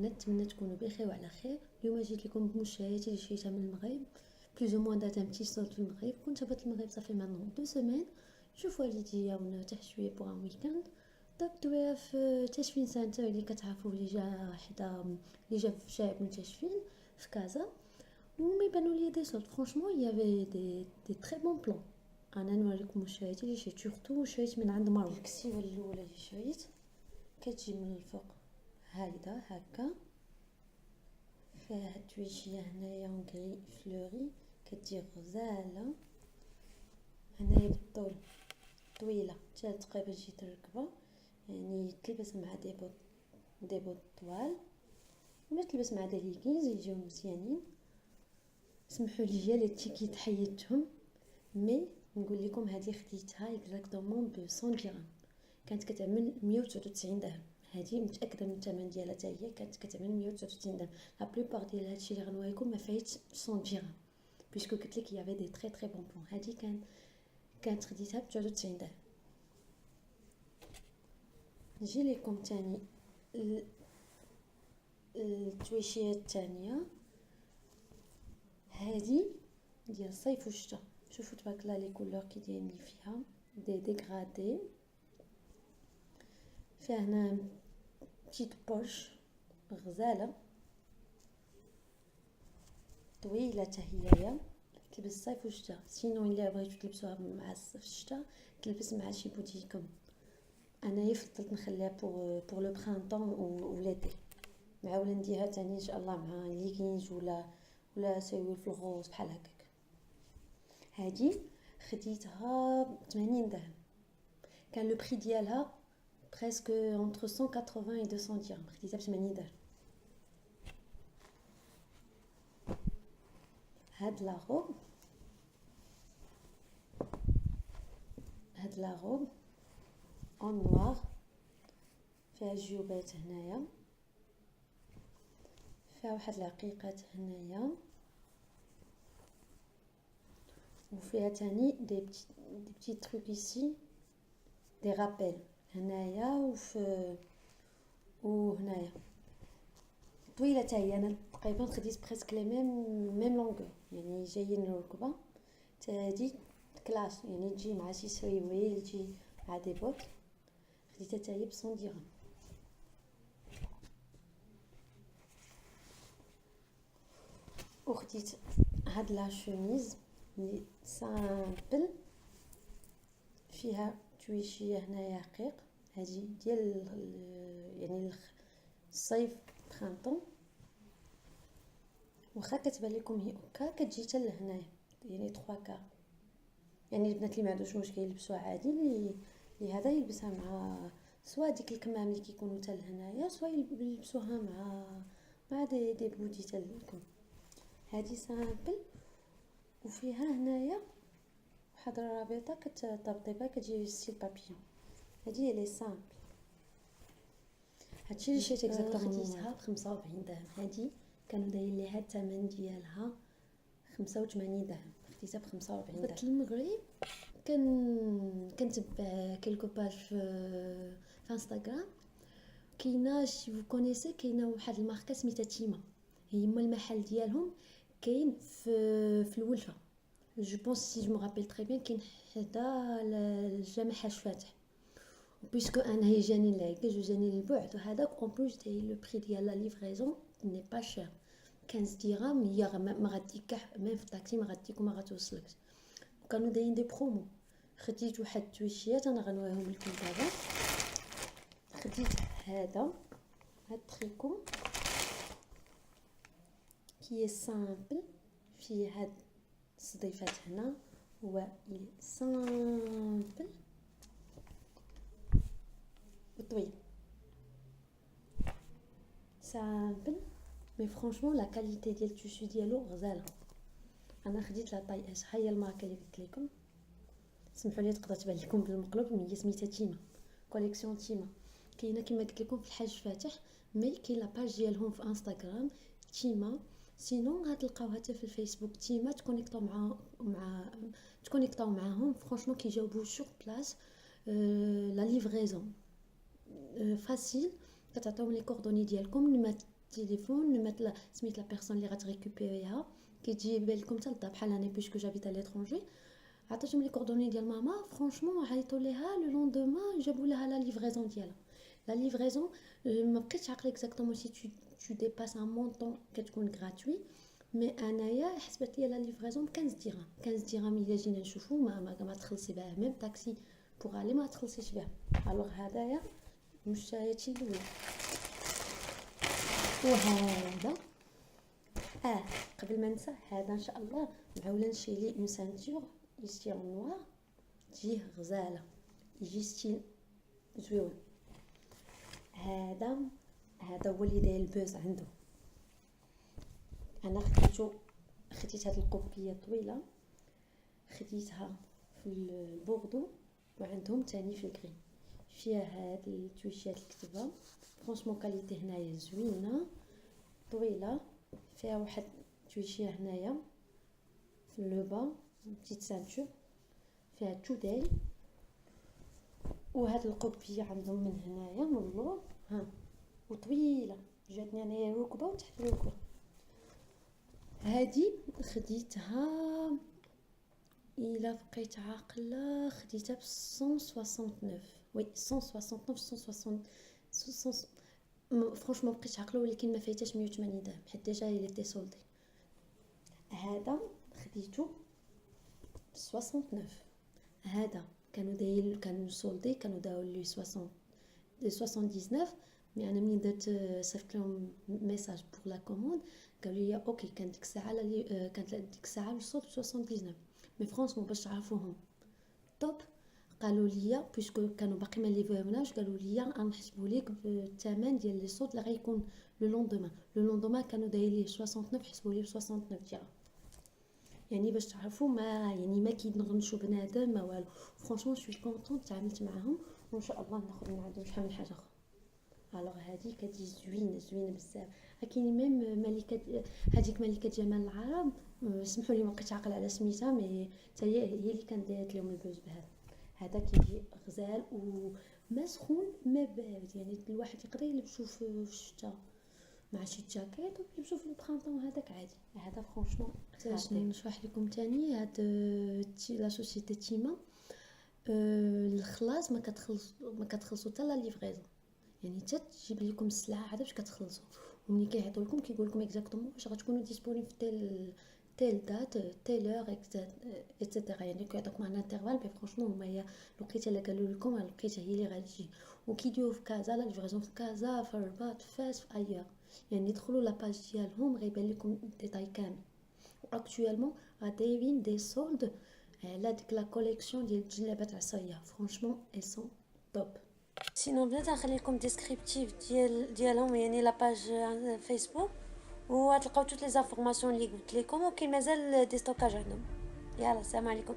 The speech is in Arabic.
نتمنى تكونوا بخير وعلى خير. اليوم جيت لكم بمشاهدتي اللي شريتها من المغرب بلوز او موان دات ان بتي صوت في المغرب. كنت هبط المغرب صافي مانون 2 سيمين. شوف والديا ونرتاح شويه بوغ ان ويكاند. داك دويا في تشفين سنتر اللي كتعرفوا اللي جا حدا اللي جا في شارع بن تشفين في كازا. ومي بانوا لي دي صوت فرانشمون يافي دي تري بون بلان. انا نوريكم مشاهدتي اللي شريت سورتو شريت من عند مروه. الكسيوه الاولى اللي شريت كتجي من الفوق هكذا هكا، فيها هاد التويشيه هنايا اونغري فلوري كتجي غزاله. هنايا بالطول طويله حتى تقريبا جيت الركبه، يعني تلبس مع دي بوط طوال ولا تلبس مع دي ليغينز يجيو مزيانين. سمحوا لي لي تيكيت حيدتهم، مي نقول لكم هذه خديتها اكزاكتومون ب 100 درهم، كانت كتعمل 199 درهم. هذه متاكده من الثمن ديالها حتى هي كانت كتعمل 199 درهم. لا بلوبار ديال هادشي اللي غنوريكم ما فايتش 100 درهم بيسكو قلت لك يافي دي تري تري بون بلون. هذه كانت خديتها ب 99 درهم. نجي لكم تاني التويشيه الثانيه، هذه ديال الصيف والشتاء. شوفوا تبارك الله لي كولور كي دايرين لي فيها دي ديغرادي. فيها هنا بتيت بوش غزاله طويله حتى هي تلبس الصيف والشتاء. سينو الا بغيتو تلبسوها مع الشتاء تلبس مع شي بوديكم. انايا فضلت نخليها بور لو برينطون و ليتي. نعاود نديرها تاني ان شاء الله مع ليغينز ولا سيوي في الغوز بحال هكاك. هذه خديتها ب 80 درهم، كان لو بري ديالها بريسك اونتر 180 و 200 درهم. خديتها ب 80 درهم. هاد لا روب اون نوار، فيها جيوبات هنايا، فيها واحد العقيقات هنايا، وفيها تاني دي بتي تروك ايسي دي رابيل هنايا وهنايا طويله حتى هي. انا تقريبا خديت بريسك لي ميم لونغور، يعني جايين الركبه حتى هادي كلاس، يعني تجي مع شي سريويل تجي مع دي بوت. خديتها حتى هي ب 100 درهم. وخديت هاد لا شوميز لي سامبل فيها تويشيه هنايا رقيق. هذه ديال يعني الصيف برانطون، واخا كتبان لكم هي اوكا كتجي حتى لهنايا يعني 3 كار. يعني البنات اللي ما عندوش مشكل يلبسوها عادي، اللي هذا يلبسها مع سواء ديك الكمام اللي كيكونوا حتى لهنايا، سواء يلبسوها مع دي بودي حتى لكم. هذه سامبل وفيها هنايا واحد الرابطه كتربطي بها كتجي ستيل بابيون. هذه هي لي سامبل. هادشي اللي شريت اكزاكتومون خديتها ب 45 درهم. هذه كانوا دايرين ليها الثمن ديالها 85 درهم، خديتها ب 45 درهم. المغرب كنتبع كيلكو باج في انستغرام، كاينه شي فو كونيسي، كاينه واحد الماركه سميتها تيما، هما المحل ديالهم كاين في الولفه. جو بونس سي جو مو رابيل تري بيان كاين حدا الجامع حاج فاتح. بيسكو انا هي جاني العكاج وجاني البعد وهذاك اون بلوس داير لو بري ديال لا ليفريزون ني با شير 15 درهم. هي ما غاديك كاع ميم في الطاكسي ما غاديك وما غتوصلك. وكانوا دايرين دي برومو. خديت واحد التويشيات انا غنوريهم لكم دابا. خديت هاد التريكو كي سامبل، فيه هاد الصديفات هنا، هو لي سامبل وطويل سامبل. مي فرانشمون لا كاليتي ديال التيشو ديالو غزاله. انا خديت لا طاي اش، هي الماركه اللي قلت لكم. سمحوا لي تقدر تبان لكم بالمقلوب، مي هي سميتها تيما كوليكسيون تيما. كاينه كما قلت لكم في الحاج فاتح، مي كاين لاباج ديالهم في انستغرام تيما. سينو غتلقاو حتى في الفيسبوك تيما. تكونيكطاو معاهم فرانشمون كيجاوبوا سور بلاص. لا ليفريزون فاسيل. كتعطيوهم لي كوردوني ديالكم، تليفون مثلا سميت لا بيرسون اللي غتريكوبيريها كيجي يبان لكم حتى للدار بحال انا بيسكو جابيت على ليترونجي عطاتهم لي كوردوني ديال ماما فرانشمون عيطوا ليها لو لوندومان جابوا لها لا ليفريزون ديالها لا ليفريزون ما بقيتش عاقله اكزاكتومون سي tu dépasses un montant كتكون غراتوي مي انايا حسبت لي لا ليفريزون 15 درهم 15 درهم الا جينا نشوفوا ما تخلصي بها ميم طاكسي بوغ الي ما تخلصيش بها الوغ هدايا مشترياتي الاولى وهذا قبل ما ننسى هذا ان شاء الله معوله نشري اون سانتور يجي en noir تجيه غزاله يجي ستيل زويون هذا هو اللي داير البوز عنده انا خديت هاد القبيه طويله خديتها في البوردو وعندهم تاني في الكريم فيها هاد التويشات الكتبه فرونشمون كاليتي هنايا زوينه طويله فيها واحد تويشيه هنايا في لوبا بتيت سانتور فيها توداي وهاد القبيه عندهم من هنايا من اللور وطويله جاتني انايا ركبه وتحت الركبه هادي خديتها الا بقيت عاقله خديتها ب 169 وي 169 فرانشمون بقيت عاقله ولكن ما فايتاش 180 درهم حيت ديجا هي لي سولدي هذا خديته 69 هذا كانوا سولدي كانوا داو لي 79 مي انا ملي درت صيفط لهم ميساج بور لا كوموند قالوا لي اوكي كانت ديك الساعه كانت ديك الساعه الصوت 79 مي فرانسمون باش تعرفوهم توب قالوا لي بيسكو كانوا باقي ما ليفروناش قالوا لي غنحسبوا لك بالثمن ديال لي صوت اللي غيكون لو لوندومان كانوا دايرين ليه 69 حسبوا لي 69 درهم يعني باش تعرفوا ما كينغنشوا بنادم ما والو فرانشمون شوي كونطون تعاملت معاهم وان شاء الله ناخذ من عندهم شحال من حاجه اخرى الوغ هذه كتجي زوينه بزاف كاين ميم هذيك ملكه جمال العرب سمحوا لي ما بقيتش عاقله على سميتها مي حتى هي اللي كانت دايره لهم البوز بهذا كيجي غزال وما سخون ما بارد يعني الواحد يقدر يلبسو في الشتاء مع شي جاكيت ويلبسو في البرانطون هذاك عادي هذا فرانشمون نشرح لكم تاني هاد لا سوسيتي تيما الخلاص ما كتخلصوا حتى لا ليفريزون يعني حتى تجيب لكم السلعه عاد باش كتخلصوا وملي كيعطيو لكم كيقول لكم اكزاكتومون واش غتكونوا ديسپونيبل في تيل دات تيل اور اكسيتيرا يعني كيعطوكم ان انترفال بي فرانشمون هما هي الوقيته اللي قالوا لكم الوقيته هي اللي غتجي وكيديروا في كازا لا ليفريزون في كازا في الرباط في فاس في ايار يعني دخلوا لاباج ديالهم غيبان لكم الديتاي كامل واكطوالمون دايرين دي سولد على ديك لا كوليكسيون ديال الجلابات عصريه فرانشمون اي سون توب سينو بنات نخلي لكم ديسكريبتيف ديالهم يعني لاباج فيسبوك وغتلقاو توت لي زانفورماسيون اللي قلت لكم وكاين مازال دي ستوكاج عندهم يلا السلام عليكم